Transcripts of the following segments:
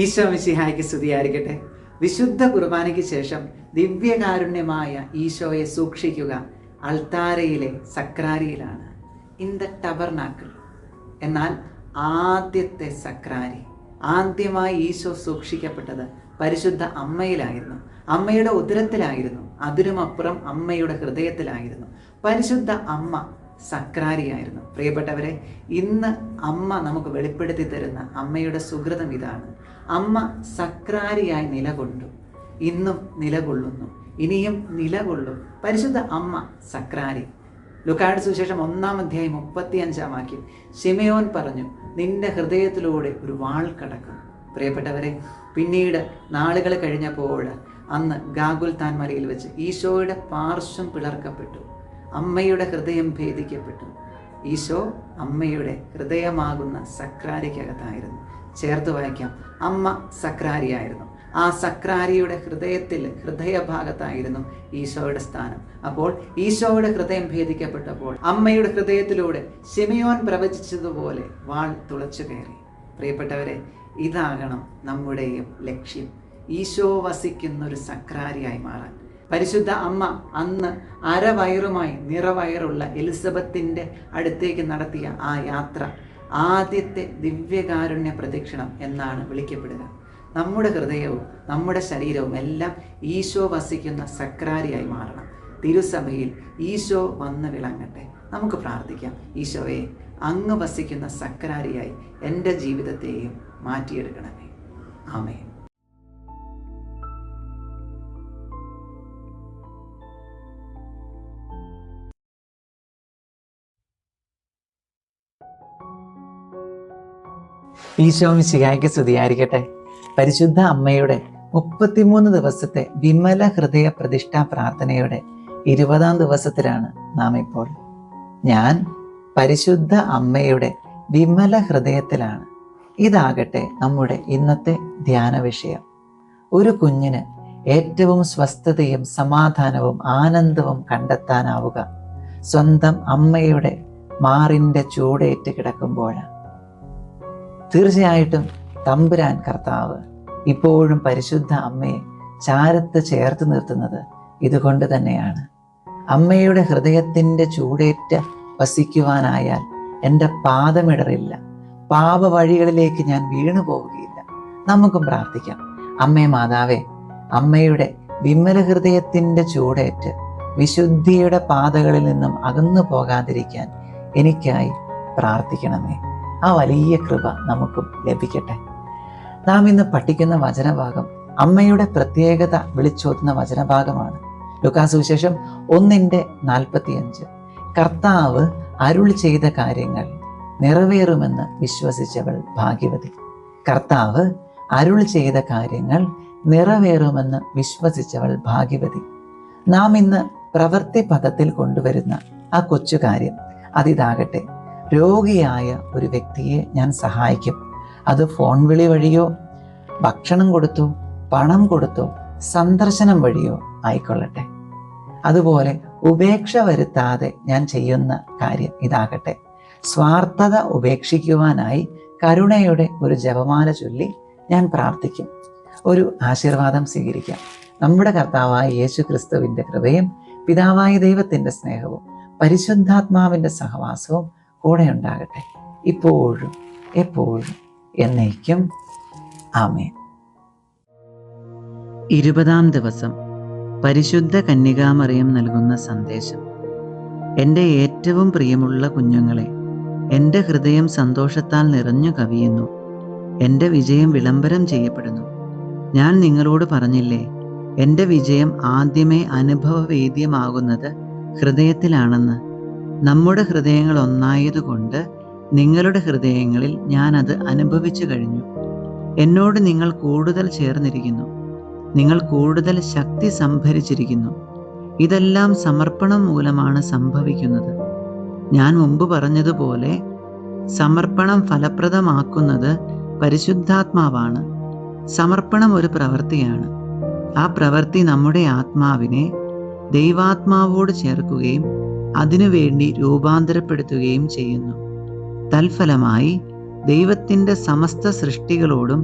ഈശോ മിശിഹായ്ക്ക് സ്തുതിയായിരിക്കട്ടെ. വിശുദ്ധ കുർബാനയ്ക്ക് ശേഷം ദിവ്യകാരുണ്യമായ ഈശോയെ സൂക്ഷിക്കുക അൾത്താരയിലെ സക്രാരിയിലാണ്, ഇൻ ദ ടബർനാക്കിൾ. എന്നാൽ ആദ്യത്തെ സക്രാരി, ആദ്യമായി ഈശോ സൂക്ഷിക്കപ്പെട്ടത് പരിശുദ്ധ അമ്മയിലായിരുന്നു, അമ്മയുടെ ഉദരത്തിലായിരുന്നു, അതിനുമപ്പുറം അമ്മയുടെ ഹൃദയത്തിലായിരുന്നു. പരിശുദ്ധ അമ്മ സക്രാരിയായിരുന്നു. പ്രിയപ്പെട്ടവരെ, ഇന്ന് അമ്മ നമുക്ക് വെളിപ്പെടുത്തി തരുന്ന അമ്മയുടെ സുഹൃതം ഇതാണ്. അമ്മ സക്രാരിയായി നിലകൊണ്ടു, ഇന്നും നിലകൊള്ളുന്നു, ഇനിയും നിലകൊള്ളും. പരിശുദ്ധ അമ്മ സക്രാരി. ലൂക്കായുടെ സുവിശേഷം 1-ാം അധ്യായം 35-ാം വാക്യം, ശിമയോൻ പറഞ്ഞു, നിന്റെ ഹൃദയത്തിലൂടെ ഒരു വാൾ കടക്കും. പ്രിയപ്പെട്ടവരെ, പിന്നീട് നാളുകൾ കഴിഞ്ഞപ്പോൾ അന്ന് ഗാഗുൽത്താൻ മലയിൽ വെച്ച് ഈശോയുടെ പാർശ്വം പിളർക്കപ്പെട്ടു, അമ്മയുടെ ഹൃദയം ഭേദിക്കപ്പെട്ടു. ഈശോ അമ്മയുടെ ഹൃദയമാകുന്ന സക്രാരിക്കകത്തായിരുന്നു. ചേർത്ത് വായിക്കാം, അമ്മ സക്രാരിയായിരുന്നു. ആ സക്രാരിയുടെ ഹൃദയഭാഗത്തായിരുന്നു ഈശോയുടെ സ്ഥാനം. അപ്പോൾ ഈശോയുടെ ഹൃദയം ഭേദിക്കപ്പെട്ടപ്പോൾ അമ്മയുടെ ഹൃദയത്തിലൂടെ ശിമയോൻ പ്രവചിച്ചതുപോലെ വാൾ തുളച്ചു കയറി. പ്രിയപ്പെട്ടവരെ, ഇതാകണം നമ്മുടെയും ലക്ഷ്യം, ഈശോ വസിക്കുന്ന ഒരു സക്രാരിയായി മാറാൻ. പരിശുദ്ധ അമ്മ അന്ന് അരവയറുമായി നിറവയറുള്ള എലിസബത്തിൻ്റെ അടുത്തേക്ക് നടത്തിയ ആ യാത്ര ആദ്യത്തെ ദിവ്യകാരുണ്യ പ്രദക്ഷിണം എന്നാണ് വിളിക്കപ്പെടുക. നമ്മുടെ ഹൃദയവും നമ്മുടെ ശരീരവും എല്ലാം ഈശോ വസിക്കുന്ന സക്രാരിയായി മാറണം. തിരുസഭയിൽ ഈശോ വന്ന് വിളങ്ങട്ടെ. നമുക്ക് പ്രാർത്ഥിക്കാം. ഈശോയെ, അങ്ങ് വസിക്കുന്ന സക്രാരിയായി എൻ്റെ ജീവിതത്തെയും മാറ്റിയെടുക്കണമേ. ആമേൻ. ഈശോ മിശിഹായ്ക്ക് സ്തുതിയായിരിക്കട്ടെ. പരിശുദ്ധ അമ്മയുടെ 33 ദിവസത്തെ വിമല ഹൃദയ പ്രതിഷ്ഠാ പ്രാർത്ഥനയുടെ 20-ാം ദിവസത്തിലാണ് നാം ഇപ്പോൾ. ഞാൻ പരിശുദ്ധ അമ്മയുടെ വിമല ഹൃദയത്തിലാണ്. ഇതാകട്ടെ നമ്മുടെ ഇന്നത്തെ ധ്യാന വിഷയം. ഒരു കുഞ്ഞിന് ഏറ്റവും സ്വസ്ഥതയും സമാധാനവും ആനന്ദവും കണ്ടെത്താനാവുക സ്വന്തം അമ്മയുടെ മാറിൻ്റെ ചൂടേറ്റ് കിടക്കുമ്പോഴാണ്. തീർച്ചയായിട്ടും തമ്പുരാൻ കർത്താവ് ഇപ്പോഴും പരിശുദ്ധ അമ്മയെ ചാരത്ത് ചേർത്ത് നിർത്തുന്നത് ഇതുകൊണ്ട് തന്നെയാണ്. അമ്മയുടെ ഹൃദയത്തിൻ്റെ ചൂടേറ്റ വസിക്കുവാനായാൽ എൻ്റെ പാദമിടറില്ല, പാപ വഴികളിലേക്ക് ഞാൻ വീണു പോവുകയില്ല. നമുക്കും പ്രാർത്ഥിക്കാം. അമ്മേ മാതാവേ, അമ്മയുടെ വിമല ഹൃദയത്തിൻ്റെ ചൂടേറ്റ് വിശുദ്ധിയുടെ പാതകളിൽ നിന്നും അകന്നു പോകാതിരിക്കാൻ എനിക്കായി പ്രാർത്ഥിക്കണമേ. ആ വലിയ കൃപ നമുക്കും ലഭിക്കട്ടെ. നാം ഇന്ന് പഠിക്കുന്ന വചനഭാഗം അമ്മയുടെ പ്രത്യേകത വിളിച്ചോതുന്ന വചനഭാഗമാണ്. ലൂക്കാ സുവിശേഷം 1:45. കർത്താവ് അരുൾ ചെയ്ത കാര്യങ്ങൾ നിറവേറുമെന്ന് വിശ്വസിച്ചവൾ ഭാഗ്യവതി. കർത്താവ് അരുൾ ചെയ്ത കാര്യങ്ങൾ നിറവേറുമെന്ന് വിശ്വസിച്ചവൾ ഭാഗ്യവതി. നാം ഇന്ന് പ്രവൃത്തി പദത്തിൽ കൊണ്ടുവരുന്ന ആ കൊച്ചു കാര്യം അതിതാകട്ടെ, രോഗിയായ ഒരു വ്യക്തിയെ ഞാൻ സഹായിക്കും. അത് ഫോൺ വിളി വഴിയോ, ഭക്ഷണം കൊടുത്തോ, പണം കൊടുത്തോ, സന്ദർശനം വഴിയോ ആയിക്കൊള്ളട്ടെ. അതുപോലെ ഉപേക്ഷ വരുത്താതെ ഞാൻ ചെയ്യുന്ന കാര്യം ഇതാകട്ടെ, സ്വാർത്ഥത ഉപേക്ഷിക്കുവാനായി കരുണയുടെ ഒരു ജപമാല ചൊല്ലി ഞാൻ പ്രാർത്ഥിക്കും. ഒരു ആശീർവാദം സ്വീകരിക്കാം. നമ്മുടെ കർത്താവായ യേശു ക്രിസ്തുവിൻ്റെ കൃപയും പിതാവായ ദൈവത്തിൻ്റെ സ്നേഹവും പരിശുദ്ധാത്മാവിൻ്റെ സഹവാസവും കൂടെ ഉണ്ടാകട്ടെ, ഇപ്പോഴും എപ്പോഴും എന്നേക്കും. ആമേൻ. 20-ാം ദിവസം പരിശുദ്ധ കന്യകാമറിയം നൽകുന്ന സന്ദേശം. എൻ്റെ ഏറ്റവും പ്രിയമുള്ള കുഞ്ഞുങ്ങളെ, എൻ്റെ ഹൃദയം സന്തോഷത്താൽ നിറഞ്ഞു കവിയുന്നു, എൻ്റെ വിജയം വിളംബരം ചെയ്യപ്പെടുന്നു. ഞാൻ നിങ്ങളോട് പറഞ്ഞില്ലേ, എൻ്റെ വിജയം ആദ്യമേ അനുഭവവേദ്യമാകുന്നത് ഹൃദയത്തിലാണെന്ന്. നമ്മുടെ ഹൃദയങ്ങൾ ഒന്നായതുകൊണ്ട് നിങ്ങളുടെ ഹൃദയങ്ങളിൽ ഞാനത് അനുഭവിച്ചു കഴിഞ്ഞു. എന്നോട് നിങ്ങൾ കൂടുതൽ ചേർന്നിരിക്കുന്നു, നിങ്ങൾ കൂടുതൽ ശക്തി സംഭരിച്ചിരിക്കുന്നു. ഇതെല്ലാം സമർപ്പണം മൂലമാണ് സംഭവിക്കുന്നത്. ഞാൻ മുമ്പ് പറഞ്ഞതുപോലെ സമർപ്പണം ഫലപ്രദമാക്കുന്നത് പരിശുദ്ധാത്മാവാണ്. സമർപ്പണം ഒരു പ്രവൃത്തിയാണ്. ആ പ്രവൃത്തി നമ്മുടെ ആത്മാവിനെ ദൈവാത്മാവോട് ചേർക്കുകയും അതിനുവേണ്ടി രൂപാന്തരപ്പെടുത്തുകയും ചെയ്യുന്നു. തൽഫലമായി ദൈവത്തിൻ്റെ സമസ്ത സൃഷ്ടികളോടും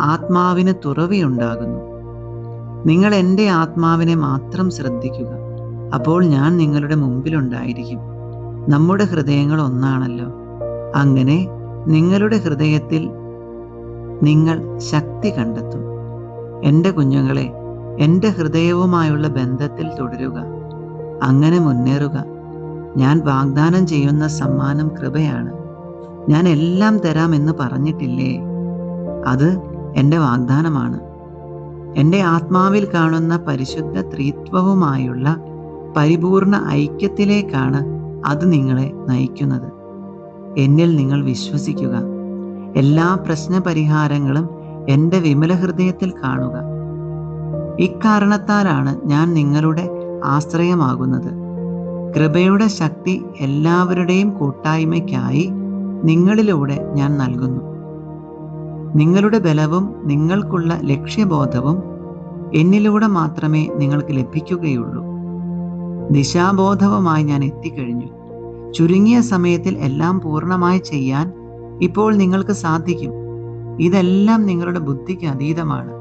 ആത്മാവിന് തുറവിയുണ്ടാകുന്നു. നിങ്ങൾ എൻ്റെ ആത്മാവിനെ മാത്രം ശ്രദ്ധിക്കുക, അപ്പോൾ ഞാൻ നിങ്ങളുടെ മുമ്പിലുണ്ടായിരിക്കും. നമ്മുടെ ഹൃദയങ്ങൾ ഒന്നാണല്ലോ. അങ്ങനെ നിങ്ങളുടെ ഹൃദയത്തിൽ നിങ്ങൾ ശക്തി കണ്ടെത്തും. എൻ്റെ കുഞ്ഞുങ്ങളെ, എൻ്റെ ഹൃദയവുമായുള്ള ബന്ധത്തിൽ തുടരുക. അങ്ങനെ മുന്നേറുക. ഞാൻ വാഗ്ദാനം ചെയ്യുന്ന സമ്മാനം കൃപയാണ്. ഞാൻ എല്ലാം തരാമെന്ന് പറഞ്ഞിട്ടില്ലേ? അത് എൻ്റെ വാഗ്ദാനമാണ്. എൻ്റെ ആത്മാവിൽ കാണുന്ന പരിശുദ്ധ ത്രിത്വവുമായുള്ള പരിപൂർണ ഐക്യത്തിലേക്കാണ് അത് നിങ്ങളെ നയിക്കുന്നത്. എന്നിൽ നിങ്ങൾ വിശ്വസിക്കുക. എല്ലാ പ്രശ്നപരിഹാരങ്ങളും എൻ്റെ വിമല ഹൃദയത്തിൽ കാണുക. ഇക്കാരണത്താലാണ് ഞാൻ നിങ്ങളുടെ ആശ്രയമാകുന്നത്. കൃപയുടെ ശക്തി എല്ലാവരുടെയും കൂട്ടായ്മയ്ക്കായി നിങ്ങളിലൂടെ ഞാൻ നൽകുന്നു. നിങ്ങളുടെ ബലവും നിങ്ങൾക്കുള്ള ലക്ഷ്യബോധവും എന്നിലൂടെ മാത്രമേ നിങ്ങൾക്ക് ലഭിക്കുകയുള്ളൂ. ദിശാബോധവുമായി ഞാൻ എത്തിക്കഴിഞ്ഞു. ചുരുങ്ങിയ സമയത്തിൽ എല്ലാം പൂർണ്ണമായി ചെയ്യാൻ ഇപ്പോൾ നിങ്ങൾക്ക് സാധിക്കും. ഇതെല്ലാം നിങ്ങളുടെ ബുദ്ധിക്ക് അതീതമാണ്.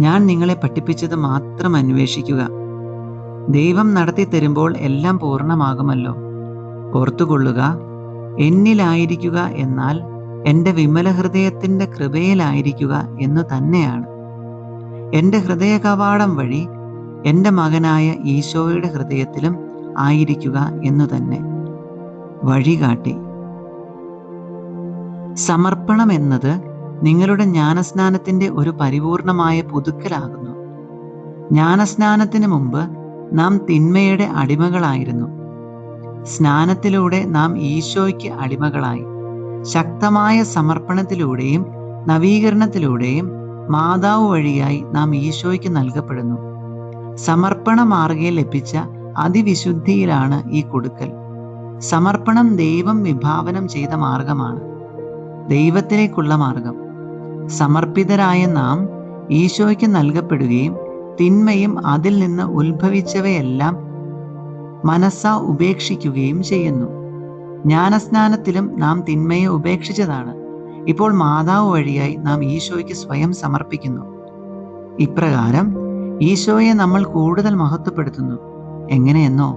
ഞാൻ നിങ്ങളെ പഠിപ്പിച്ചത് മാത്രം അന്വേഷിക്കുക. ദൈവം നടത്തി തരുമ്പോൾ എല്ലാം പൂർണ്ണമാകുമല്ലോ. ഓർത്തുകൊള്ളുക, എന്നിലായിരിക്കുക എന്നാൽ എൻ്റെ വിമല ഹൃദയത്തിൻ്റെ കൃപയിലായിരിക്കുക എന്നു തന്നെയാണ്. എൻ്റെ ഹൃദയ കവാടം വഴി എൻ്റെ മകനായ ഈശോയുടെ ഹൃദയത്തിലും ആയിരിക്കുക എന്നു തന്നെ. വഴികാട്ടി. സമർപ്പണം എന്നത് നിങ്ങളുടെ ജ്ഞാനസ്നാനത്തിൻ്റെ ഒരു പരിപൂർണമായ പുതുക്കലാകുന്നു. ജ്ഞാനസ്നാനത്തിന് മുമ്പ് നാം തിന്മയുടെ അടിമകളായിരുന്നു. സ്നാനത്തിലൂടെ നാം ഈശോയ്ക്ക് അടിമകളായി. ശക്തമായ സമർപ്പണത്തിലൂടെയും നവീകരണത്തിലൂടെയും മാതാവ് വഴിയായി നാം ഈശോയ്ക്ക് നൽകപ്പെടുന്നു. സമർപ്പണ മാർഗ്ഗയിൽ ലഭിച്ച അതിവിശുദ്ധിയിലാണ് ഈ കൊടുക്കൽ. സമർപ്പണം ദൈവം വിഭാവനം ചെയ്ത മാർഗമാണ്, ദൈവത്തിലേക്കുള്ള മാർഗം. സമർപ്പിതരായ നാം ഈശോയ്ക്ക് നൽകപ്പെടുകയും തിന്മയും അതിൽ നിന്ന് ഉത്ഭവിച്ചവയെല്ലാം മനസ്സാ ഉപേക്ഷിക്കുകയും ചെയ്യുന്നു. ജ്ഞാനസ്നാനത്തിലും നാം തിന്മയെ ഉപേക്ഷിച്ചതാണ്. ഇപ്പോൾ മാതാവ് വഴിയായി നാം ഈശോയ്ക്ക് സ്വയം സമർപ്പിക്കുന്നു. ഇപ്രകാരം ഈശോയെ നമ്മൾ കൂടുതൽ മഹത്വപ്പെടുത്തുന്നു. എങ്ങനെയെന്നോ,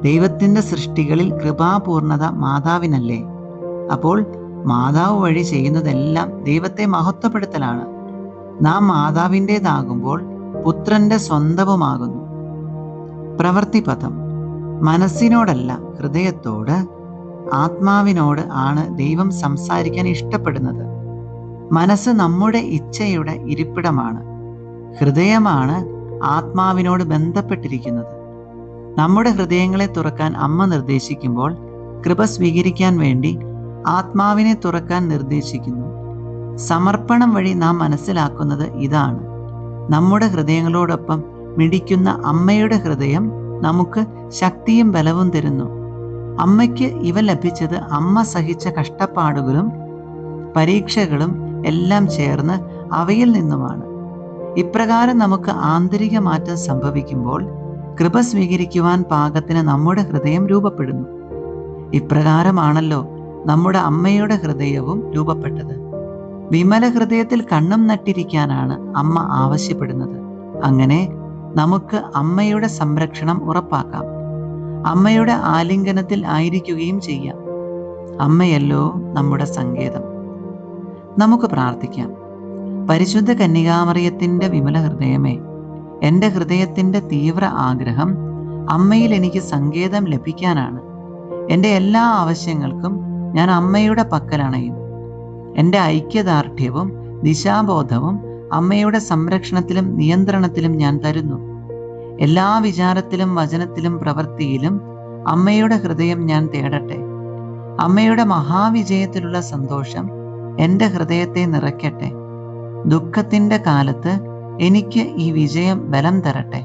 ദൈവത്തിൻ്റെ സൃഷ്ടികളിൽ കൃപാപൂർണത മാതാവിനല്ലേ. അപ്പോൾ മാതാവ് വഴി ചെയ്യുന്നതെല്ലാം ദൈവത്തെ മഹത്വപ്പെടുത്തലാണ്. നാം മാതാവിൻ്റേതാകുമ്പോൾ പുത്രന്റെ സ്വന്തവുമാകുന്നു. പ്രവൃത്തിപഥം. മനസ്സിനോടല്ല, ഹൃദയത്തോട്, ആത്മാവിനോട് ആണ് ദൈവം സംസാരിക്കാൻ ഇഷ്ടപ്പെടുന്നത്. മനസ്സ് നമ്മുടെ ഇച്ഛയുടെ ഇരിപ്പിടമാണ്. ഹൃദയമാണ് ആത്മാവിനോട് ബന്ധപ്പെട്ടിരിക്കുന്നത്. നമ്മുടെ ഹൃദയങ്ങളെ തുറക്കാൻ അമ്മ നിർദ്ദേശിക്കുമ്പോൾ കൃപ സ്വീകരിക്കാൻ വേണ്ടി ആത്മാവിനെ തുറക്കാൻ നിർദ്ദേശിക്കുന്നു. സമർപ്പണം വഴി നാം മനസ്സിലാക്കുന്നത് ഇതാണ്: നമ്മുടെ ഹൃദയങ്ങളോടൊപ്പം മിടിക്കുന്ന അമ്മയുടെ ഹൃദയം നമുക്ക് ശക്തിയും ബലവും തരുന്നു. അമ്മയ്ക്ക് ഇവ ലഭിച്ചത് അമ്മ സഹിച്ച കഷ്ടപ്പാടുകളും പരീക്ഷകളും എല്ലാം ചേർന്ന് അവയിൽ നിന്നുമാണ്. ഇപ്രകാരം നമുക്ക് ആന്തരിക മാറ്റം സംഭവിക്കുമ്പോൾ കൃപ സ്വീകരിക്കുവാൻ പാകത്തിന് നമ്മുടെ ഹൃദയം രൂപപ്പെടുന്നു. ഇപ്രകാരമാണല്ലോ നമ്മുടെ അമ്മയുടെ ഹൃദയവും രൂപപ്പെട്ടത്. വിമല ഹൃദയത്തിൽ കണ്ണും നട്ടിരിക്കാനാണ് അമ്മ ആവശ്യപ്പെടുന്നത്. അങ്ങനെ നമുക്ക് അമ്മയുടെ സംരക്ഷണം ഉറപ്പാക്കാം. അമ്മയുടെ ആലിംഗനത്തിൽ ആയിരിക്കുകയും ചെയ്യാം. അമ്മയല്ലോ നമ്മുടെ സങ്കേതം. നമുക്ക് പ്രാർത്ഥിക്കാം. പരിശുദ്ധ കന്യകാമറിയത്തിൻ്റെ വിമല ഹൃദയമേ, എൻ്റെ ഹൃദയത്തിൻ്റെ തീവ്ര ആഗ്രഹം അമ്മയിൽ എനിക്ക് സങ്കേതം ലഭിക്കാനാണ്. എൻ്റെ എല്ലാ ആവശ്യങ്ങൾക്കും ഞാൻ അമ്മയുടെ പക്കലണയും. എൻ്റെ ഐക്യദാർഢ്യവും ദിശാബോധവും അമ്മയുടെ സംരക്ഷണത്തിലും നിയന്ത്രണത്തിലും ഞാൻ തരുന്നു. എല്ലാ വിചാരത്തിലും വചനത്തിലും പ്രവൃത്തിയിലും അമ്മയുടെ ഹൃദയം ഞാൻ തേടട്ടെ. അമ്മയുടെ മഹാവിജയത്തിലുള്ള സന്തോഷം എൻ്റെ ഹൃദയത്തെ നിറയ്ക്കട്ടെ. ദുഃഖത്തിൻ്റെ കാലത്ത് എനിക്ക് ഈ വിജയം ബലം തരട്ടെ.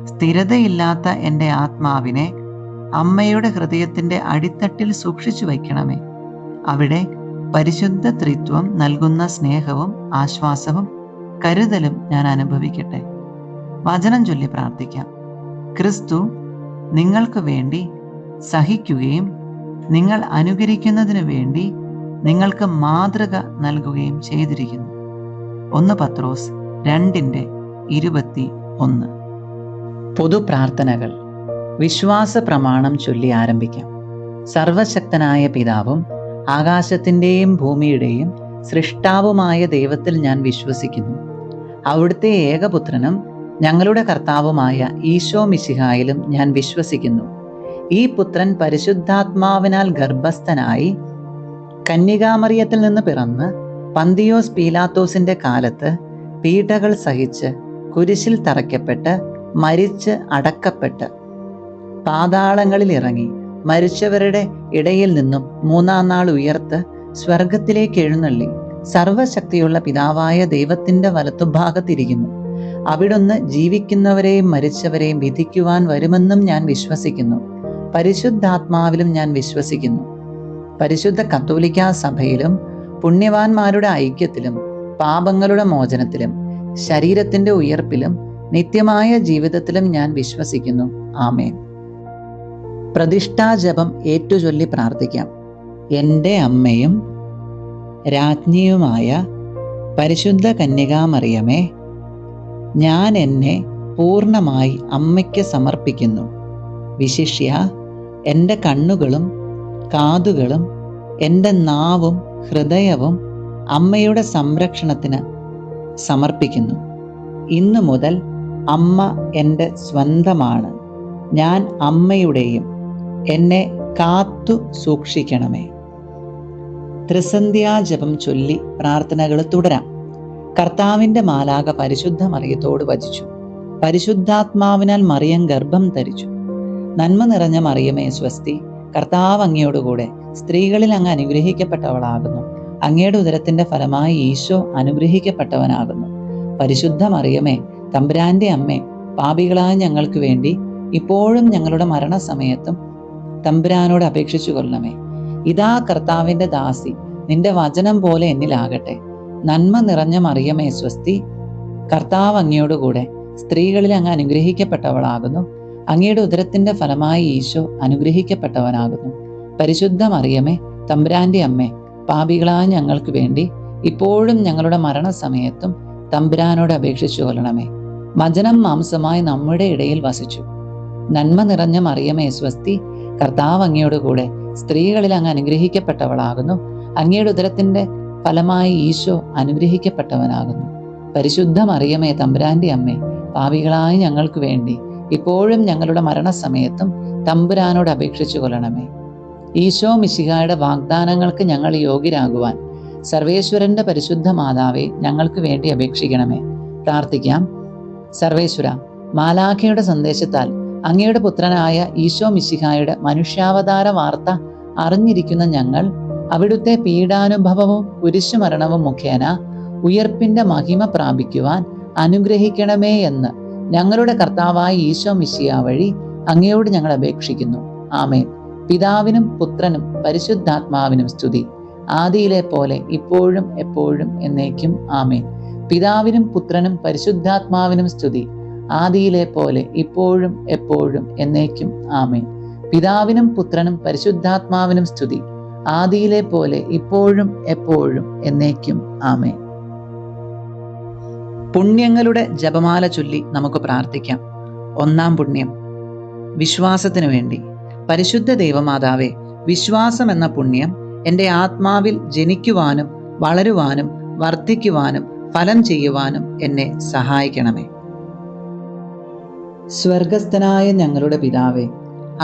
സ്ഥിരതയില്ലാത്ത എൻ്റെ ആത്മാവിനെ അമ്മയുടെ ഹൃദയത്തിൻ്റെ അടിത്തട്ടിൽ സൂക്ഷിച്ചു വയ്ക്കണമേ. അവിടെ പരിശുദ്ധ ത്രിത്വം നൽകുന്ന സ്നേഹവും ആശ്വാസവും കരുതലും ഞാൻ അനുഭവിക്കട്ടെ. വചനം ചൊല്ലി പ്രാർത്ഥിക്കാം. ക്രിസ്തു നിങ്ങൾക്ക് വേണ്ടി സഹിക്കുകയും നിങ്ങൾ അനുകരിക്കുന്നതിനു വേണ്ടി നിങ്ങൾക്ക് മാതൃക നൽകുകയും ചെയ്തിരിക്കുന്നു. 1 പത്രോസ് 2:21. പൊതുപ്രാർത്ഥനകൾ. വിശ്വാസ പ്രമാണം ചൊല്ലി ആരംഭിക്കാം. സർവശക്തനായ പിതാവും ആകാശത്തിൻ്റെയും ഭൂമിയുടെയും സൃഷ്ടാവുമായ ദൈവത്തിൽ ഞാൻ വിശ്വസിക്കുന്നു. അവിടുത്തെ ഏകപുത്രനും ഞങ്ങളുടെ കർത്താവുമായ ഈശോ മിശിഹായിലും ഞാൻ വിശ്വസിക്കുന്നു. ഈ പുത്രൻ പരിശുദ്ധാത്മാവിനാൽ ഗർഭസ്ഥനായി കന്യകാമറിയത്തിൽ നിന്ന് പിറന്ന് പന്തിയോസ് പീലാത്തോസിന്റെ കാലത്ത് പീഡകൾ സഹിച്ച് കുരിശിൽ തറയ്ക്കപ്പെട്ട് മരിച്ച് അടക്കപ്പെട്ട് പാതാളങ്ങളിൽ ഇറങ്ങി മരിച്ചവരുടെ ഇടയിൽ നിന്നും 3-ാം നാൾ ഉയർത്ത് സ്വർഗത്തിലേക്ക് എഴുന്നള്ളി സർവശക്തിയുള്ള പിതാവായ ദൈവത്തിന്റെ വലത്തുഭാഗത്തിരിക്കുന്നു. അവിടുന്ന് ജീവിക്കുന്നവരെയും മരിച്ചവരെയും വിധിക്കുവാൻ വരുമെന്നും ഞാൻ വിശ്വസിക്കുന്നു. പരിശുദ്ധാത്മാവിലും ഞാൻ വിശ്വസിക്കുന്നു. പരിശുദ്ധ കത്തോലിക്കാ സഭയിലും പുണ്യവാന്മാരുടെ ഐക്യത്തിലും പാപങ്ങളുടെ മോചനത്തിലും ശരീരത്തിന്റെ ഉയർപ്പിലും നിത്യമായ ജീവിതത്തിലും ഞാൻ വിശ്വസിക്കുന്നു. ആമേൻ. പ്രതിഷ്ഠാജപം ഏറ്റുചൊല്ലി പ്രാർത്ഥിക്കാം. എൻ്റെ അമ്മയും രാജ്ഞിയുമായ പരിശുദ്ധ കന്യകാമറിയമേ, ഞാൻ എന്നെ പൂർണ്ണമായി അമ്മയ്ക്ക് സമർപ്പിക്കുന്നു. വിശിഷ്യ എൻ്റെ കണ്ണുകളും കാതുകളും എൻ്റെ നാവും ഹൃദയവും അമ്മയുടെ സംരക്ഷണത്തിന് സമർപ്പിക്കുന്നു. ഇന്നു മുതൽ അമ്മ എൻ്റെ സ്വന്തമാണ്. ഞാൻ അമ്മയുടെയും. എന്നെ കാത്തു സൂക്ഷിക്കണമേ. ത്രിസന്ധ്യാജപം ചൊല്ലി പ്രാർത്ഥനകൾ തുടരാം. കർത്താവിൻ്റെ മാലാഖ പരിശുദ്ധ മറിയത്തോട് വചിച്ചു. പരിശുദ്ധാത്മാവിനാൽ മറിയം ഗർഭം ധരിച്ചു. നന്മ നിറഞ്ഞ മറിയമേ സ്വസ്തി, കർത്താവ് അങ്ങയോടുകൂടെ സ്ത്രീകളിൽ അങ്ങ് അനുഗ്രഹിക്കപ്പെട്ടവളാകുന്നു. അങ്ങയുടെ ഉദരത്തിന്റെ ഫലമായി ഈശോ അനുഗ്രഹിക്കപ്പെട്ടവനാകുന്നു. പരിശുദ്ധ മറിയമേ, തമ്പുരാന്റെ അമ്മേ, പാപികളായ ഞങ്ങൾക്ക് വേണ്ടി ഇപ്പോഴും ഞങ്ങളുടെ മരണസമയത്തും തമ്പുരാനോട് അപേക്ഷിച്ചു കൊള്ളണമേ. ഇതാ കർത്താവിന്റെ ദാസി, നിന്റെ വചനം പോലെ എന്നിലാകട്ടെ. നന്മ നിറഞ്ഞ മറിയമേ സ്വസ്തി, കർത്താവ് അങ്ങയോടുകൂടെ സ്ത്രീകളിൽ അങ്ങ് അനുഗ്രഹിക്കപ്പെട്ടവളാകുന്നു. അങ്ങയുടെ ഉദരത്തിന്റെ ഫലമായി ഈശോ അനുഗ്രഹിക്കപ്പെട്ടവനാകുന്നു. പരിശുദ്ധ മറിയമേ, തമ്പുരാന്റെ അമ്മേ, പാപികളായ ഞങ്ങൾക്ക് വേണ്ടി ഇപ്പോഴും ഞങ്ങളുടെ മരണസമയത്തും തമ്പുരാനോട് അപേക്ഷിച്ചു കൊള്ളണമേ. വചനം മാംസമായി നമ്മുടെ ഇടയിൽ വസിച്ചു. നന്മ നിറഞ്ഞ മറിയമേ സ്വസ്തി, കർത്താവ് അങ്ങയോടുകൂടെ സ്ത്രീകളിൽ അങ്ങ് അനുഗ്രഹിക്കപ്പെട്ടവളാകുന്നു. അങ്ങയുടെ ഉദരത്തിന്റെ ഫലമായി ഈശോ അനുഗ്രഹിക്കപ്പെട്ടവനാകുന്നു. പരിശുദ്ധ മറിയമേ, തമ്പുരാന്റെ അമ്മേ, പാപികളായ ഞങ്ങൾക്ക് വേണ്ടി ഇപ്പോഴും ഞങ്ങളുടെ മരണസമയത്തും തമ്പുരാനോട് അപേക്ഷിച്ചു കൊള്ളണമേ. ഈശോ മിശിഹായുടെ വാഗ്ദാനങ്ങൾക്ക് ഞങ്ങൾ യോഗ്യരാകുവാൻ സർവേശ്വരന്റെ പരിശുദ്ധ മാതാവേ, ഞങ്ങൾക്ക് വേണ്ടി അപേക്ഷിക്കണമേ. പ്രാർത്ഥിക്കാം. സർവേശ്വര, മാലാഖയുടെ സന്ദേശത്താൽ അങ്ങയുടെ പുത്രനായ ഈശോ മിശിഹായുടെ മനുഷ്യാവതാര വാർത്ത അറിഞ്ഞിരിക്കുന്ന ഞങ്ങൾ അവിടുത്തെ പീഡാനുഭവവും കുരിശുമരണവും മുഖേന ഉയർപ്പിന്റെ മഹിമ പ്രാപിക്കുവാൻ അനുഗ്രഹിക്കണമേ എന്ന് ഞങ്ങളുടെ കർത്താവായ ഈശോ മിശിഹ വഴി അങ്ങയോട് ഞങ്ങൾ അപേക്ഷിക്കുന്നു. ആമേൻ. പിതാവിനും പുത്രനും പരിശുദ്ധാത്മാവിനും സ്തുതി, ആദിയിലെ പോലെ ഇപ്പോഴും എപ്പോഴും എന്നേക്കും. ആമേൻ. പിതാവിനും പുത്രനും പരിശുദ്ധാത്മാവിനും സ്തുതി, ആദിയിലെ പോലെ ഇപ്പോഴും എപ്പോഴും എന്നേക്കും. ആമേൻ. പിതാവിനും പുത്രനും പരിശുദ്ധാത്മാവിനും സ്തുതി, ആദിയിലെ പോലെ ഇപ്പോഴും എപ്പോഴും എന്നേക്കും. ആമേൻ. പുണ്യങ്ങളുടെ ജപമാല ചൊല്ലി നമുക്ക് പ്രാർത്ഥിക്കാം. 1-ാം പുണ്യം, വിശ്വാസത്തിനു വേണ്ടി. പരിശുദ്ധ ദൈവമാതാവേ, വിശ്വാസം എന്ന പുണ്യം എൻ്റെ ആത്മാവിൽ ജനിക്കുവാനും വളരുവാനും വർദ്ധിക്കുവാനും ഫലം ചെയ്യുവാനും എന്നെ സഹായിക്കണമേ. സ്വർഗസ്ഥനായ ഞങ്ങളുടെ പിതാവേ,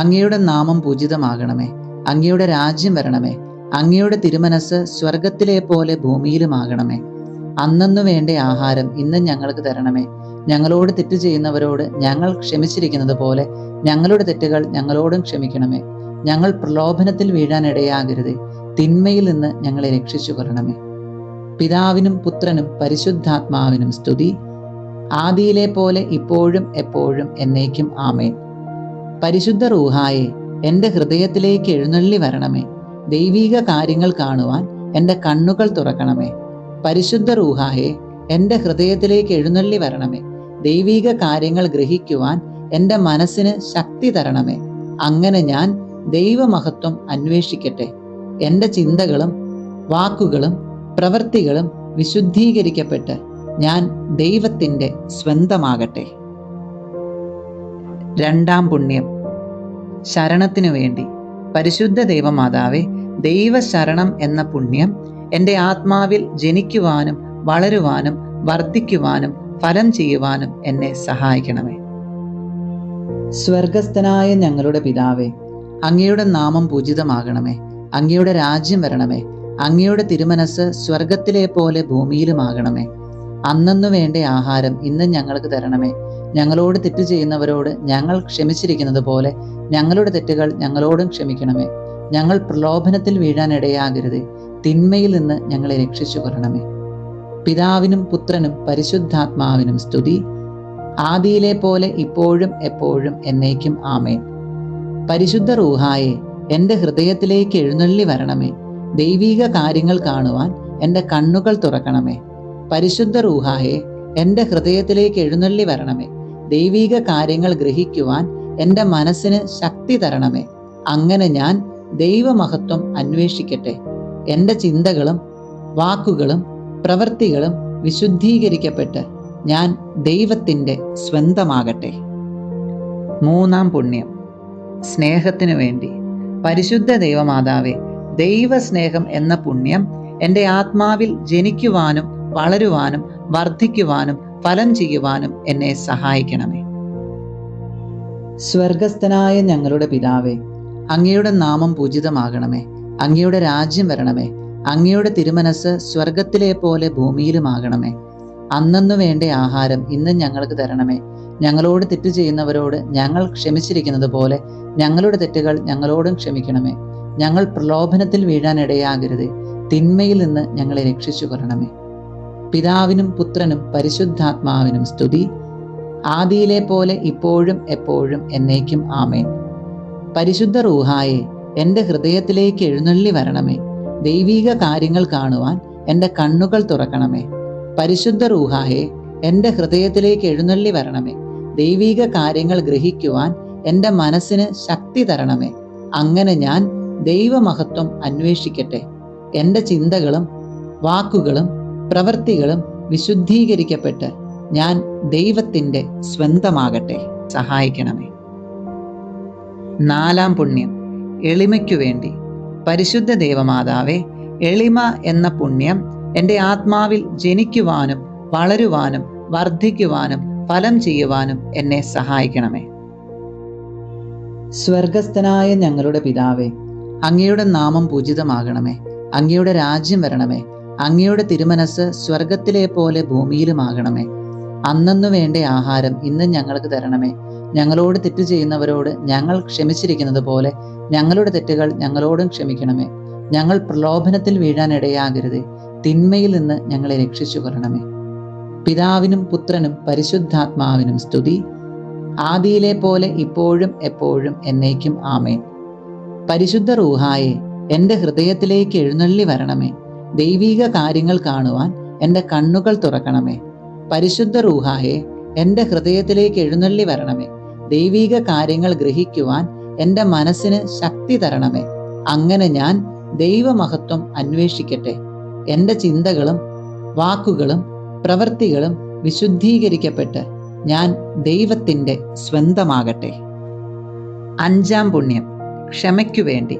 അങ്ങയുടെ നാമം പൂജിതമാകണമേ. അങ്ങയുടെ രാജ്യം വരണമേ. അങ്ങയുടെ തിരുമനസ് സ്വർഗത്തിലെ പോലെ ഭൂമിയിലുമാകണമേ. അന്നന്നു വേണ്ട ആഹാരം ഇന്ന് ഞങ്ങൾക്ക് തരണമേ. ഞങ്ങളോട് തെറ്റ് ചെയ്യുന്നവരോട് ഞങ്ങൾ ക്ഷമിച്ചിരിക്കുന്നത് പോലെ ഞങ്ങളുടെ തെറ്റുകൾ ഞങ്ങളോടും ക്ഷമിക്കണമേ. ഞങ്ങൾ പ്രലോഭനത്തിൽ വീഴാൻ ഇടയാകരുതേ. തിന്മയിൽ നിന്ന് ഞങ്ങളെ രക്ഷിച്ചു കൊള്ളണമേ. പിതാവിനും പുത്രനും പരിശുദ്ധാത്മാവിനും സ്തുതി, ആദിയിലെ പോലെ ഇപ്പോഴും എപ്പോഴും എന്നേക്കും. ആമേൻ. പരിശുദ്ധ റൂഹായെ, എൻ്റെ ഹൃദയത്തിലേക്ക് എഴുന്നള്ളി വരണമേ. ദൈവിക കാര്യങ്ങൾ കാണുവാൻ എൻ്റെ കണ്ണുകൾ തുറക്കണമേ. പരിശുദ്ധ റൂഹായെ, എൻ്റെ ഹൃദയത്തിലേക്ക് എഴുന്നള്ളി വരണമേ. ദൈവിക കാര്യങ്ങൾ ഗ്രഹിക്കുവാൻ എൻ്റെ മനസ്സിന് ശക്തി തരണമേ. അങ്ങനെ ഞാൻ ദൈവമഹത്വം അന്വേഷിക്കട്ടെ. എൻ്റെ ചിന്തകളും വാക്കുകളും പ്രവൃത്തികളും വിശുദ്ധീകരിക്കപ്പെട്ട് ഞാൻ ദൈവത്തിൻ്റെ സ്വന്തമാകട്ടെ. രണ്ടാം പുണ്യം, ശരണത്തിനു വേണ്ടി. പരിശുദ്ധ ദൈവമാതാവേ, ദൈവശരണം എന്ന പുണ്യം എൻ്റെ ആത്മാവിൽ ജനിക്കുവാനും വളരുവാനും വർദ്ധിക്കുവാനും ഫലം ചെയ്യുവാനും എന്നെ സഹായിക്കണമേ. സ്വർഗസ്ഥനായ ഞങ്ങളുടെ പിതാവേ, അങ്ങയുടെ നാമം പൂജിതമാകണമേ. അങ്ങയുടെ രാജ്യം വരണമേ. അങ്ങയുടെ തിരുമനസ് സ്വർഗത്തിലെ പോലെ ഭൂമിയിലുമാകണമേ. അന്നന്നു വേണ്ട ആഹാരം ഇന്ന് ഞങ്ങൾക്ക് തരണമേ. ഞങ്ങളോട് തെറ്റ് ചെയ്യുന്നവരോട് ഞങ്ങൾ ക്ഷമിച്ചിരിക്കുന്നത് പോലെ ഞങ്ങളുടെ തെറ്റുകൾ ഞങ്ങളോടും ക്ഷമിക്കണമേ. ഞങ്ങൾ പ്രലോഭനത്തിൽ വീഴാൻ ഇടയാകരുത്. തിന്മയിൽ നിന്ന് ഞങ്ങളെ രക്ഷിച്ചു കൊള്ളണമേ. പിതാവിനും പുത്രനും പരിശുദ്ധാത്മാവിനും സ്തുതി. ആദിയിലെ പോലെ ഇപ്പോഴും എപ്പോഴും എന്നേക്കും ആമേൻ. പരിശുദ്ധ റൂഹായെ, എൻ്റെ ഹൃദയത്തിലേക്ക് എഴുന്നള്ളി വരണമേ. ദൈവീക കാര്യങ്ങൾ കാണുവാൻ എൻ്റെ കണ്ണുകൾ തുറക്കണമേ. പരിശുദ്ധ റൂഹായെ, എൻ്റെ ഹൃദയത്തിലേക്ക് എഴുന്നള്ളി വരണമേ. ദൈവീക കാര്യങ്ങൾ ഗ്രഹിക്കുവാൻ എൻ്റെ മനസ്സിന് ശക്തി തരണമേ. അങ്ങനെ ഞാൻ ദൈവമഹത്വം അന്വേഷിക്കട്ടെ. എൻ്റെ ചിന്തകളും വാക്കുകളും പ്രവൃത്തികളും വിശുദ്ധീകരിക്കപ്പെട്ട് ഞാൻ ദൈവത്തിൻ്റെ സ്വന്തമാകട്ടെ. മൂന്നാം പുണ്യം, സ്നേഹത്തിനു വേണ്ടി. പരിശുദ്ധ ദൈവമാതാവേ, ദൈവസ്നേഹം എന്ന പുണ്യം എൻ്റെ ആത്മാവിൽ ജനിക്കുവാനും വളരുവാനും വർദ്ധിക്കുവാനും ഫലം ചെയ്യുവാനും എന്നെ സഹായിക്കണമേ. സ്വർഗസ്ഥനായ ഞങ്ങളുടെ പിതാവേ, അങ്ങയുടെ നാമം പൂജിതമാകണമേ. അങ്ങയുടെ രാജ്യം വരണമേ. അങ്ങയുടെ തിരുമനസ് സ്വർഗത്തിലെ പോലെ ഭൂമിയിലുമാകണമേ. അന്നന്നു വേണ്ട ആഹാരം ഇന്ന് ഞങ്ങൾക്ക് തരണമേ. ഞങ്ങളോട് തെറ്റ് ചെയ്യുന്നവരോട് ഞങ്ങൾ ക്ഷമിച്ചിരിക്കുന്നത് പോലെ ഞങ്ങളുടെ തെറ്റുകൾ ഞങ്ങളോടും ക്ഷമിക്കണമേ. ഞങ്ങൾ പ്രലോഭനത്തിൽ വീഴാൻ ഇടയാകരുത്. തിന്മയിൽ നിന്ന് ഞങ്ങളെ രക്ഷിച്ചു കൊള്ളണമേ. പിതാവിനും പുത്രനും പരിശുദ്ധാത്മാവിനും സ്തുതി. ആദിയിലെ പോലെ ഇപ്പോഴും എപ്പോഴും എന്നേക്കും ആമേൻ. പരിശുദ്ധ റൂഹായെ, എൻ്റെ ഹൃദയത്തിലേക്ക് എഴുന്നള്ളി വരണമേ. ദൈവീക കാര്യങ്ങൾ കാണുവാൻ എൻ്റെ കണ്ണുകൾ തുറക്കണമേ. പരിശുദ്ധ റൂഹായെ, എൻ്റെ ഹൃദയത്തിലേക്ക് എഴുന്നള്ളി വരണമേ. ദൈവീക കാര്യങ്ങൾ ഗ്രഹിക്കുവാൻ എൻ്റെ മനസ്സിന് ശക്തി തരണമേ. അങ്ങനെ ഞാൻ ദൈവമഹത്വം അന്വേഷിക്കട്ടെ. എൻ്റെ ചിന്തകളും വാക്കുകളും പ്രവൃത്തികളും വിശുദ്ധീകരിക്കപ്പെട്ട് ഞാൻ ദൈവത്തിൻ്റെ സ്വന്തമാകട്ടെ. സഹായിക്കണമേ. നാലാം പുണ്യം, എളിമയ്ക്കു വേണ്ടി. പരിശുദ്ധ ദൈവമാതാവേ, എളിമ എന്ന പുണ്യം എൻ്റെ ആത്മാവിൽ ജനിക്കുവാനും വളരുവാനും വർദ്ധിക്കുവാനും ഫലം ചെയ്യുവാനും എന്നെ സഹായിക്കണമേ. സ്വർഗസ്ഥനായ ഞങ്ങളുടെ പിതാവേ, അങ്ങയുടെ നാമം പൂജിതമാകണമേ. അങ്ങയുടെ രാജ്യം വരണമേ. അങ്ങയുടെ തിരുമനസ് സ്വർഗത്തിലെ പോലെ ഭൂമിയിലുമാകണമേ. അന്നന്നു വേണ്ട ആഹാരം ഇന്ന് ഞങ്ങൾക്ക് തരണമേ. ഞങ്ങളോട് തെറ്റ് ചെയ്യുന്നവരോട് ഞങ്ങൾ ക്ഷമിച്ചിരിക്കുന്നത് പോലെ ഞങ്ങളുടെ തെറ്റുകൾ ഞങ്ങളോടും ക്ഷമിക്കണമേ. ഞങ്ങൾ പ്രലോഭനത്തിൽ വീഴാൻ ഇടയാകരുത്. തിന്മയിൽ നിന്ന് ഞങ്ങളെ രക്ഷിച്ചു കൊള്ളണമേ. പിതാവിനും പുത്രനും പരിശുദ്ധാത്മാവിനും സ്തുതി. ആദിയിലെ പോലെ ഇപ്പോഴും എപ്പോഴും എന്നേക്കും ആമേൻ. പരിശുദ്ധ റൂഹായെ, എൻ്റെ ഹൃദയത്തിലേക്ക് എഴുന്നള്ളി വരണമേ. ദൈവീക കാര്യങ്ങൾ കാണുവാൻ എൻ്റെ കണ്ണുകൾ തുറക്കണമേ. പരിശുദ്ധ റൂഹായെ, എൻ്റെ ഹൃദയത്തിലേക്ക് എഴുന്നള്ളി വരണമേ. ദൈവീക കാര്യങ്ങൾ ഗ്രഹിക്കുവാൻ എൻ്റെ മനസ്സിന് ശക്തി തരണമേ. അങ്ങനെ ഞാൻ ദൈവമഹത്വം അന്വേഷിക്കട്ടെ. എൻ്റെ ചിന്തകളും വാക്കുകളും പ്രവൃത്തികളും വിശുദ്ധീകരിക്കപ്പെട്ട് ഞാൻ ദൈവത്തിൻ്റെ സ്വന്തമാകട്ടെ. അഞ്ചാം പുണ്യം, ക്ഷമയ്ക്കു വേണ്ടി.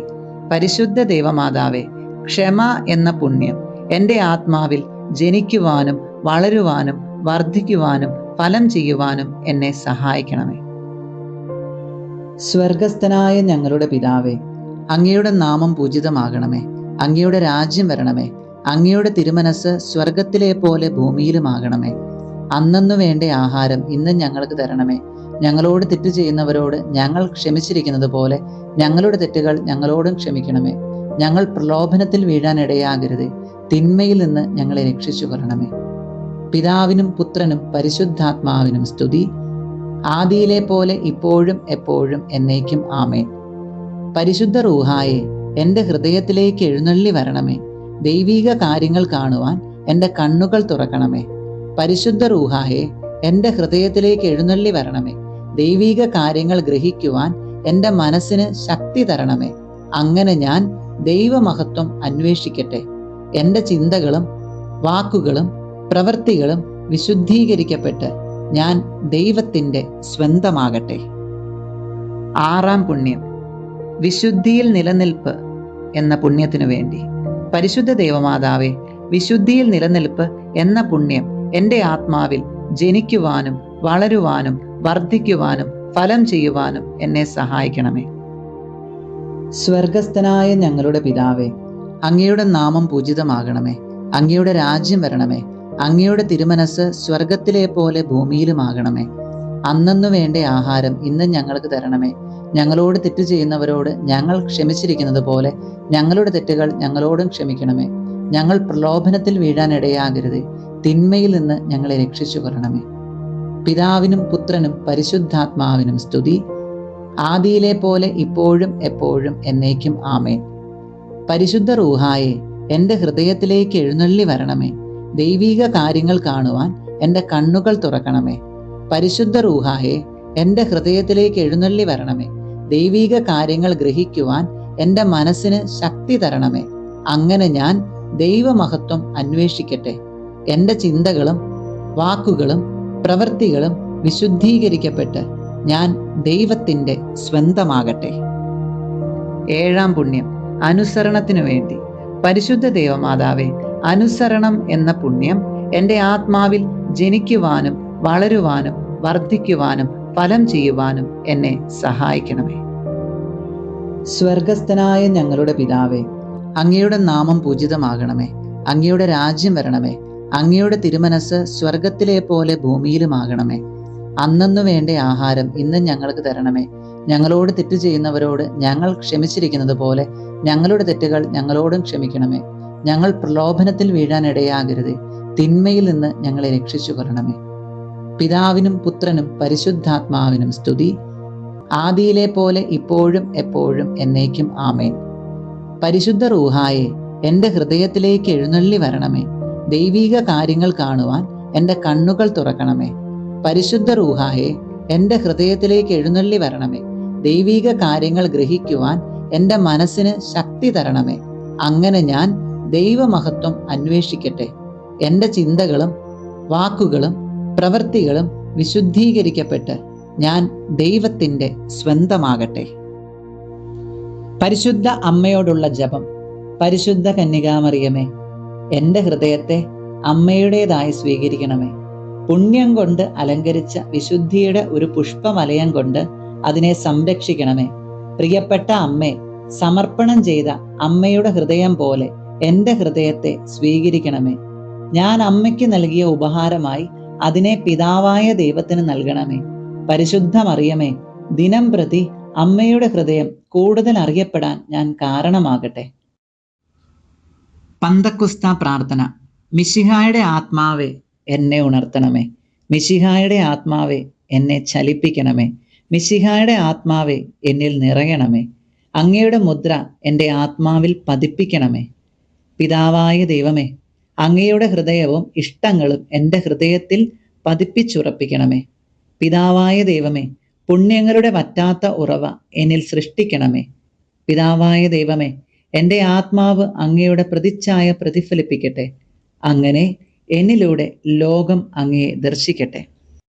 പരിശുദ്ധ ദൈവമാതാവേ, ക്ഷമ എന്ന പുണ്യം എൻ്റെ ആത്മാവിൽ ജനിക്കുവാനും വളരുവാനും വർദ്ധിക്കുവാനും ഫലം ചെയ്യുവാനും എന്നെ സഹായിക്കണമേ. സ്വർഗസ്ഥനായ ഞങ്ങളുടെ പിതാവേ, അങ്ങയുടെ നാമം പൂജിതമാകണമേ. അങ്ങയുടെ രാജ്യം വരണമേ. അങ്ങയുടെ തിരുമനസ് സ്വർഗത്തിലെ പോലെ ഭൂമിയിലുമാകണമേ. അന്നന്നു വേണ്ട ആഹാരം ഇന്ന് ഞങ്ങൾക്ക് തരണമേ. ഞങ്ങളോട് തെറ്റ് ചെയ്യുന്നവരോട് ഞങ്ങൾ ക്ഷമിച്ചിരിക്കുന്നത് പോലെ ഞങ്ങളുടെ തെറ്റുകൾ ഞങ്ങളോടും ക്ഷമിക്കണമേ. ഞങ്ങൾ പ്രലോഭനത്തിൽ വീഴാൻ ഇടയാകരുത്. തിന്മയിൽ നിന്ന് ഞങ്ങളെ രക്ഷിച്ചു കൊള്ളണമേ. പിതാവിനും പുത്രനും പരിശുദ്ധാത്മാവിനും സ്തുതി. ആദിയിലെ പോലെ ഇപ്പോഴും എപ്പോഴും എന്നേക്കും ആമേൻ. പരിശുദ്ധ റൂഹായെ, എൻ്റെ ഹൃദയത്തിലേക്ക് എഴുന്നള്ളി വരണമേ. ദൈവീക കാര്യങ്ങൾ കാണുവാൻ എൻ്റെ കണ്ണുകൾ തുറക്കണമേ. പരിശുദ്ധ റൂഹായെ, എൻ്റെ ഹൃദയത്തിലേക്ക് എഴുന്നള്ളി വരണമേ. ദൈവീക കാര്യങ്ങൾ ഗ്രഹിക്കുവാൻ എൻ്റെ മനസ്സിന് ശക്തി തരണമേ. അങ്ങനെ ഞാൻ ദൈവമഹത്വം അന്വേഷിക്കട്ടെ. എൻ്റെ ചിന്തകളും വാക്കുകളും പ്രവൃത്തികളും വിശുദ്ധീകരിക്കപ്പെട്ട് ഞാൻ ദൈവത്തിൻ്റെ സ്വന്തമാകട്ടെ. ആറാം പുണ്യം, വിശുദ്ധിയിൽ നിലനിൽപ്പ് എന്ന പുണ്യത്തിനു വേണ്ടി. പരിശുദ്ധ ദൈവമാതാവേ, വിശുദ്ധിയിൽ നിലനിൽപ്പ് എന്ന പുണ്യം എൻ്റെ ആത്മാവിൽ ജനിക്കുവാനും വളരുവാനും വർദ്ധിക്കുവാനും ഫലം ചെയ്യുവാനും എന്നെ സഹായിക്കണമേ. സ്വർഗസ്ഥനായ ഞങ്ങളുടെ പിതാവേ, അങ്ങയുടെ നാമം പൂജിതമാകണമേ. അങ്ങയുടെ രാജ്യം വരണമേ. അങ്ങയുടെ തിരുമനസ് സ്വർഗത്തിലെ പോലെ ഭൂമിയിലുമാകണമേ. അന്നന്നു വേണ്ട ആഹാരം ഇന്ന് ഞങ്ങൾക്ക് തരണമേ. ഞങ്ങളോട് തെറ്റ് ചെയ്യുന്നവരോട് ഞങ്ങൾ ക്ഷമിച്ചിരിക്കുന്നത് പോലെ ഞങ്ങളുടെ തെറ്റുകൾ ഞങ്ങളോടും ക്ഷമിക്കണമേ. ഞങ്ങൾ പ്രലോഭനത്തിൽ വീഴാൻ ഇടയാകരുതേ. തിന്മയിൽ നിന്ന് ഞങ്ങളെ രക്ഷിച്ചു കൊള്ളണമേ. പിതാവിനും പുത്രനും പരിശുദ്ധാത്മാവിനും സ്തുതി, ആദിയിലെ പോലെ ഇപ്പോഴും എപ്പോഴും എന്നേക്കും ആമേൻ. പരിശുദ്ധ റൂഹായെ, എൻ്റെ ഹൃദയത്തിലേക്ക് എഴുന്നള്ളി വരണമേ. ദൈവീക കാര്യങ്ങൾ കാണുവാൻ എൻ്റെ കണ്ണുകൾ തുറക്കണമേ. പരിശുദ്ധ റൂഹായെ, എൻ്റെ ഹൃദയത്തിലേക്ക് എഴുന്നള്ളി വരണമേ. ദൈവീക കാര്യങ്ങൾ ഗ്രഹിക്കുവാൻ എൻ്റെ മനസ്സിന് ശക്തി തരണമേ. അങ്ങനെ ഞാൻ ദൈവമഹത്വം അന്വേഷിക്കട്ടെ. എൻ്റെ ചിന്തകളും വാക്കുകളും പ്രവൃത്തികളും വിശുദ്ധീകരിക്കപ്പെട്ട് ഞാൻ ദൈവത്തിൻ്റെ സ്വന്തമാകട്ടെ. ഏഴാം പുണ്യം, അനുസരണത്തിനു വേണ്ടി. പരിശുദ്ധ ദൈവമാതാവേ, അനുസരണം എന്ന പുണ്യം എൻ്റെ ആത്മാവിൽ ജനിക്കുവാനും വളരുവാനും വർദ്ധിക്കുവാനും ഫലം ചെയ്യുവാനും എന്നെ സഹായിക്കണമേ. സ്വർഗസ്ഥനായ ഞങ്ങളുടെ പിതാവേ, അങ്ങയുടെ നാമം പൂജിതമാകണമേ. അങ്ങയുടെ രാജ്യം വരണമേ. അങ്ങയുടെ തിരുമനസ് സ്വർഗത്തിലെ പോലെ ഭൂമിയിലുമാകണമേ. അന്നന്നു വേണ്ട ആഹാരം ഇന്ന് ഞങ്ങൾക്ക് തരണമേ. ഞങ്ങളോട് തെറ്റ് ചെയ്യുന്നവരോട് ഞങ്ങൾ ക്ഷമിച്ചിരിക്കുന്നത് പോലെ ഞങ്ങളുടെ തെറ്റുകൾ ഞങ്ങളോടും ക്ഷമിക്കണമേ. ഞങ്ങൾ പ്രലോഭനത്തിൽ വീഴാൻ ഇടയാകരുതേ. തിന്മയിൽ നിന്ന് ഞങ്ങളെ രക്ഷിച്ചു കൊള്ളണമേ. പിതാവിനും പുത്രനും പരിശുദ്ധാത്മാവിനും സ്തുതി, ആദിയിലെ പോലെ ഇപ്പോഴും എപ്പോഴും എന്നേക്കും ആമേൻ. പരിശുദ്ധ റൂഹായെ, എൻ്റെ ഹൃദയത്തിലേക്ക് എഴുന്നള്ളി വരണമേ. ദൈവീക കാര്യങ്ങൾ കാണുവാൻ എൻ്റെ കണ്ണുകൾ തുറക്കണമേ. പരിശുദ്ധ റൂഹായെ, എൻ്റെ ഹൃദയത്തിലേക്ക് എഴുന്നള്ളി വരണമേ. ദൈവീക കാര്യങ്ങൾ ഗ്രഹിക്കുവാൻ എൻ്റെ മനസ്സിന് ശക്തി തരണമേ. അങ്ങനെ ഞാൻ ദൈവമഹത്വം അന്വേഷിക്കട്ടെ. എൻ്റെ ചിന്തകളും വാക്കുകളും പ്രവൃത്തികളും വിശുദ്ധീകരിക്കപ്പെട്ട് ഞാൻ ദൈവത്തിൻ്റെ സ്വന്തമാകട്ടെ. പരിശുദ്ധ അമ്മയോടുള്ള ജപം. പരിശുദ്ധ കന്യകാമറിയമേ, എൻ്റെ ഹൃദയത്തെ അമ്മയുടേതായി സ്വീകരിക്കണമേ. പുണ്യം കൊണ്ട് അലങ്കരിച്ച വിശുദ്ധിയുടെ ഒരു പുഷ്പവലയം കൊണ്ട് അതിനെ സംരക്ഷിക്കണമേ. പ്രിയപ്പെട്ട അമ്മേ, സമർപ്പണം ചെയ്ത അമ്മയുടെ ഹൃദയം പോലെ എൻ്റെ ഹൃദയത്തെ സ്വീകരിക്കണമേ. ഞാൻ അമ്മയ്ക്ക് നൽകിയ ഉപഹാരമായി അതിനെ പിതാവായ ദൈവത്തിന് നൽകണമേ. പരിശുദ്ധ മറിയമേ, ദിനം പ്രതി അമ്മയുടെ ഹൃദയം കൂടുതൽ അറിയപ്പെടാൻ ഞാൻ കാരണമാകട്ടെ. പന്തക്കുസ്ത പ്രാർത്ഥന. മിശിഹായുടെ ആത്മാവെ, എന്നെ ഉണർത്തണമേ. മിശിഹായുടെ ആത്മാവെ, എന്നെ ചലിപ്പിക്കണമേ. മിശിഹായുടെ ആത്മാവെ, എന്നിൽ നിറയണമേ. അങ്ങയുടെ മുദ്ര എൻ്റെ ആത്മാവിൽ പതിപ്പിക്കണമേ. പിതാവായ ദൈവമേ, അങ്ങയുടെ ഹൃദയവും ഇഷ്ടങ്ങളും എൻ്റെ ഹൃദയത്തിൽ പതിപ്പിച്ചുറപ്പിക്കണമേ. പിതാവായ ദൈവമേ, പുണ്യങ്ങളുടെ വറ്റാത്ത ഉറവ എന്നിൽ സൃഷ്ടിക്കണമേ. പിതാവായ ദൈവമേ, എൻ്റെ ആത്മാവ് അങ്ങയുടെ പ്രതിച്ഛായ പ്രതിഫലിപ്പിക്കട്ടെ. അങ്ങനെ എന്നിലൂടെ ലോകം അങ്ങയെ ദർശിക്കട്ടെ.